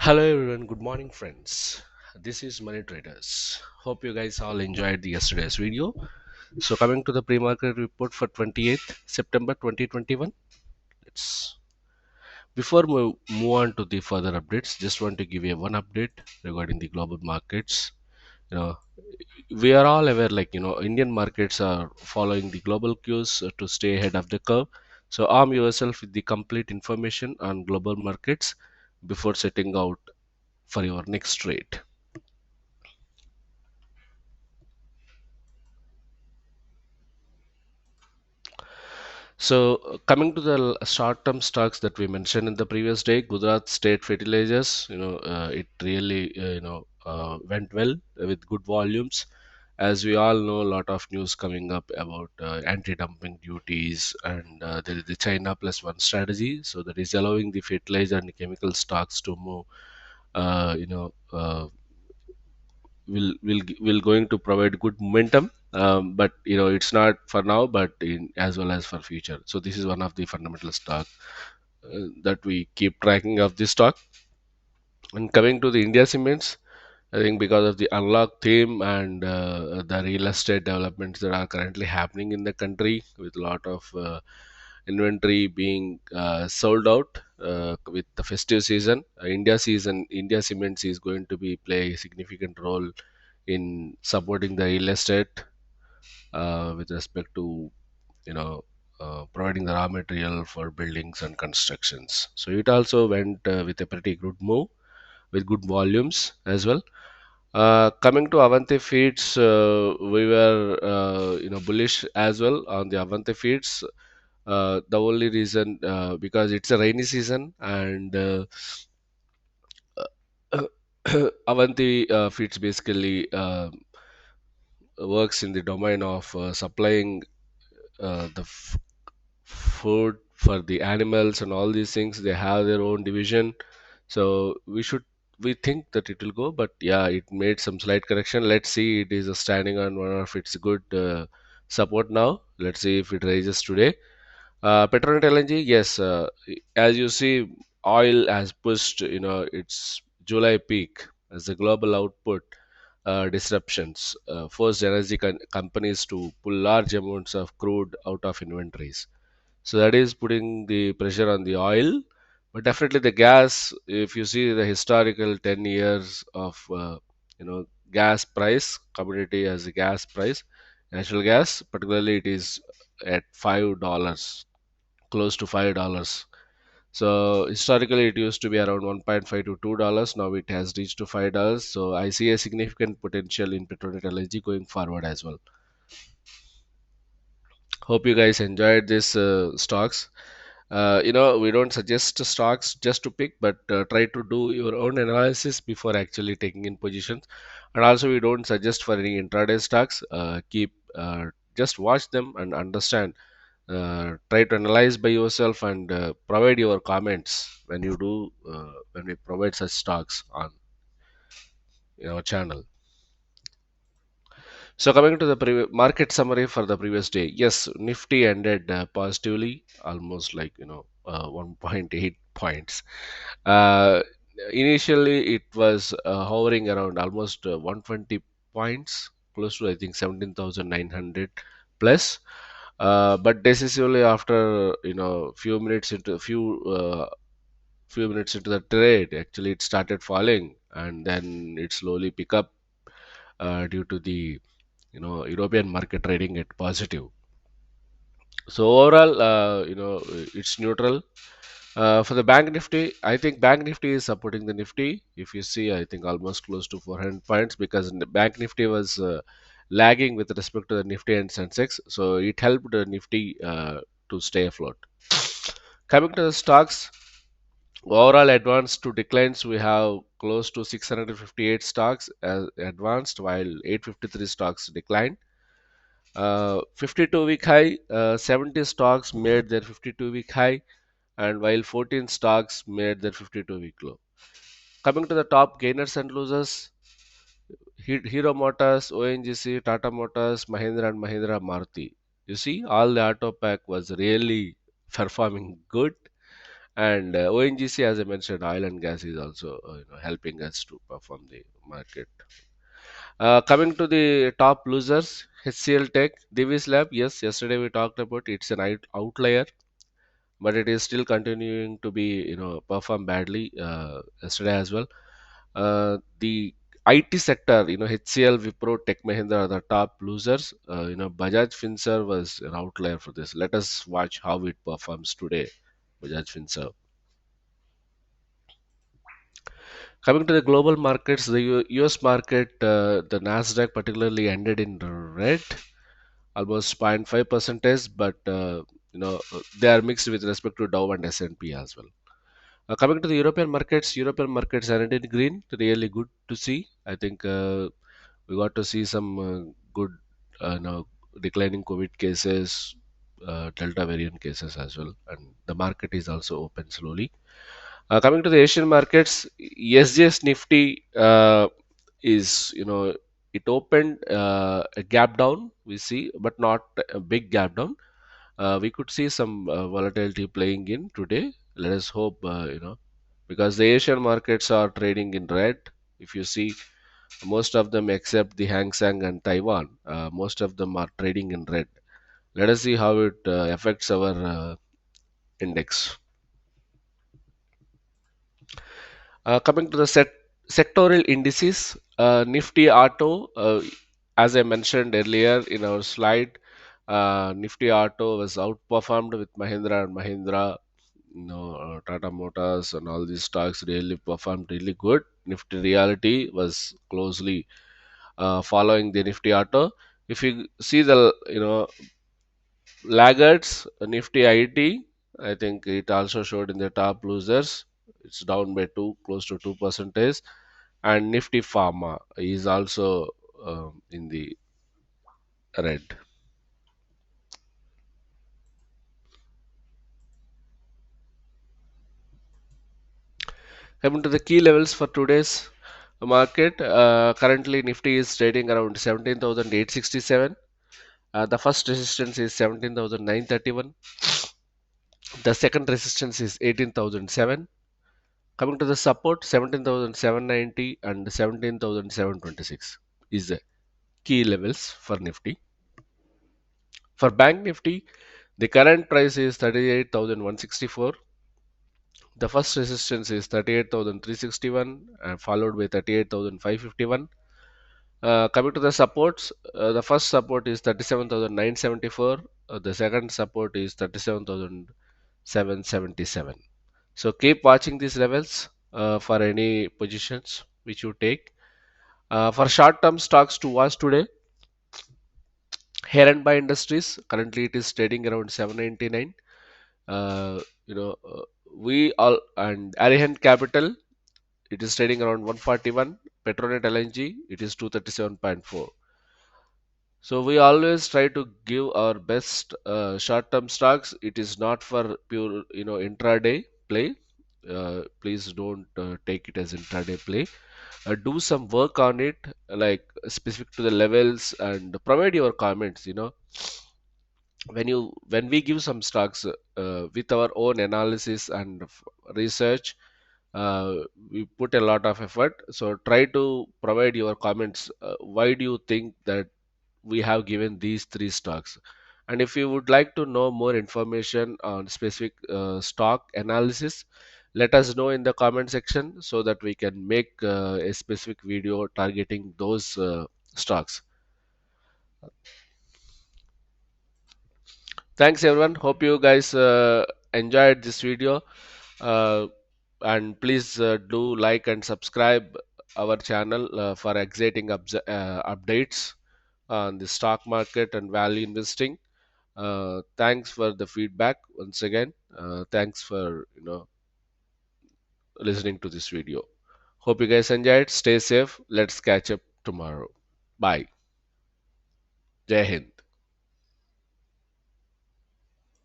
Hello everyone, good morning friends. This is Money Traders. Hope you guys all enjoyed the yesterday's video. So coming to the pre-market report for 28th September 2021. Let's Before we move on to the further updates, just want to give you one update regarding the global markets. You know, we are all aware Indian markets are following the global cues to stay ahead of the curve. So arm yourself with the complete information on global markets before setting out for your next trade. Coming to the short-term stocks that we mentioned in the previous day, Gujarat State Fertilizers, it really, went well with good volumes. As we all know, a lot of news coming up about anti-dumping duties, and there is the China plus one strategy. So that is allowing the fertilizer and chemical stocks to move, will going to provide good momentum, but it's not for now, but in as well as for future. So this is one of the fundamental stock that we keep tracking of this stock. And coming to the India Cements, I think because of the unlock theme and the real estate developments that are currently happening in the country, with a lot of inventory being sold out with the festive season, India Cements is going to be play a significant role in supporting the real estate with respect to providing the raw material for buildings and constructions. So it also went with a pretty good move with good volumes as well. Coming to Avanti Feeds, we were bullish as well on the Avanti Feeds. The only reason because it's a rainy season, and Avanti Feeds basically works in the domain of supplying the food for the animals and all these things. They have their own division, so we think that it will go, but yeah, it made some slight correction. Let's see, it is standing on one of its good support now. Let's see if it raises today. Petronet LNG, yes, as you see, oil has pushed its July peak as the global output disruptions forced energy companies to pull large amounts of crude out of inventories. So that is putting the pressure on the oil. But definitely the gas, if you see the historical 10 years of gas price, commodity as a gas price, natural gas particularly, it is at $5, close to $5. So historically it used to be around 1.5 to $2. Now it has reached to $5. So I see a significant potential in Petronet LNG going forward as well. Hope you guys enjoyed this stocks. We don't suggest stocks just to pick, but try to do your own analysis before actually taking in positions. And also, we don't suggest for any intraday stocks. Keep just watch them and understand. Try to analyze by yourself, and provide your comments when you do when we provide such stocks on channel. So coming to the market summary for the previous day, yes, Nifty ended positively, almost 1.8 points. Uh, Initially, it was hovering around almost 120 points, close to I think 17,900 plus. But decisively after few minutes into the trade, actually it started falling, and then it slowly pick up due to the European market trading at positive. So overall, it's neutral. For the Bank Nifty, I think Bank Nifty is supporting the Nifty. If you see, I think almost close to 400 points, because Bank Nifty was lagging with respect to the Nifty and Sensex, so it helped the Nifty to stay afloat. Coming to the stocks, overall advanced to declines, we have close to 658 stocks advanced, while 853 stocks declined. 52-week high, 70 stocks made their 52-week high, and while 14 stocks made their 52-week low. Coming to the top gainers and losers, Hero Motors, ONGC, Tata Motors, Mahindra and Mahindra, Maruti. You see, all the auto pack was really performing good, And ONGC, as I mentioned, oil and gas is also helping us to perform the market. Coming to the top losers, HCL Tech, Divis Lab. Yes, yesterday we talked about it's an outlier, but it is still continuing to be perform badly yesterday as well. The IT sector, HCL, Wipro, Tech Mahindra are the top losers. Bajaj Finserv was an outlier for this. Let us watch how it performs today. Bajaj Finserv. Coming to the global markets, the US market, the Nasdaq particularly ended in red, almost 0.5 percentage, but they are mixed with respect to Dow and S&P as well. Coming to the European markets are in green. Really good to see. I think we got to see some good, declining COVID cases, Delta variant cases as well, and the market is also open slowly. Coming to the Asian markets, SGS Nifty is, it opened a gap down, we see, but not a big gap down. We could see some volatility playing in today. Let us hope, because the Asian markets are trading in red. If you see, most of them except the Hang Seng and Taiwan, most of them are trading in red. Let us see how it affects our index. Coming to the sectoral indices, Nifty Auto, as I mentioned earlier in our slide, Nifty Auto was outperformed with Mahindra and Mahindra, Tata Motors and all these stocks really performed really good. Nifty Realty was closely following the Nifty Auto. If you see the laggards, Nifty IT, I think it also showed in the top losers. It's down by close to 2%, and Nifty Pharma is also in the red. Coming to the key levels for today's market, currently Nifty is trading around 17,867. The first resistance is 17,931. The second resistance is 18,007. Coming to the support, 17,790 and 17,726 is the key levels for Nifty. For Bank Nifty, the current price is 38,164. The first resistance is 38,361 and followed by 38,551. Coming to the supports, the first support is 37,974. The second support is 37,777. So keep watching these levels for any positions which you take. For short-term stocks to watch today, Heron Industries, currently it is trading around 799. Uh, you know, uh, we all and Arihant Capital, it is trading around 141. Petronet LNG, it is 237.4. So we always try to give our best short-term stocks. It is not for pure, intraday play. Please don't take it as intraday play. Do some work on it, like specific to the levels, and provide your comments. When we give some stocks with our own analysis and research, we put a lot of effort. So try to provide your comments. Why do you think that we have given these three stocks? And if you would like to know more information on specific stock analysis, let us know in the comment section so that we can make a specific video targeting those stocks. Thanks everyone. Hope you guys enjoyed this video. Uh, and please do like and subscribe our channel for exciting updates on the stock market and value investing. Thanks for the feedback once again. Thanks for listening to this video. Hope you guys enjoyed. Stay safe. Let's catch up tomorrow. Bye. Jai Hind.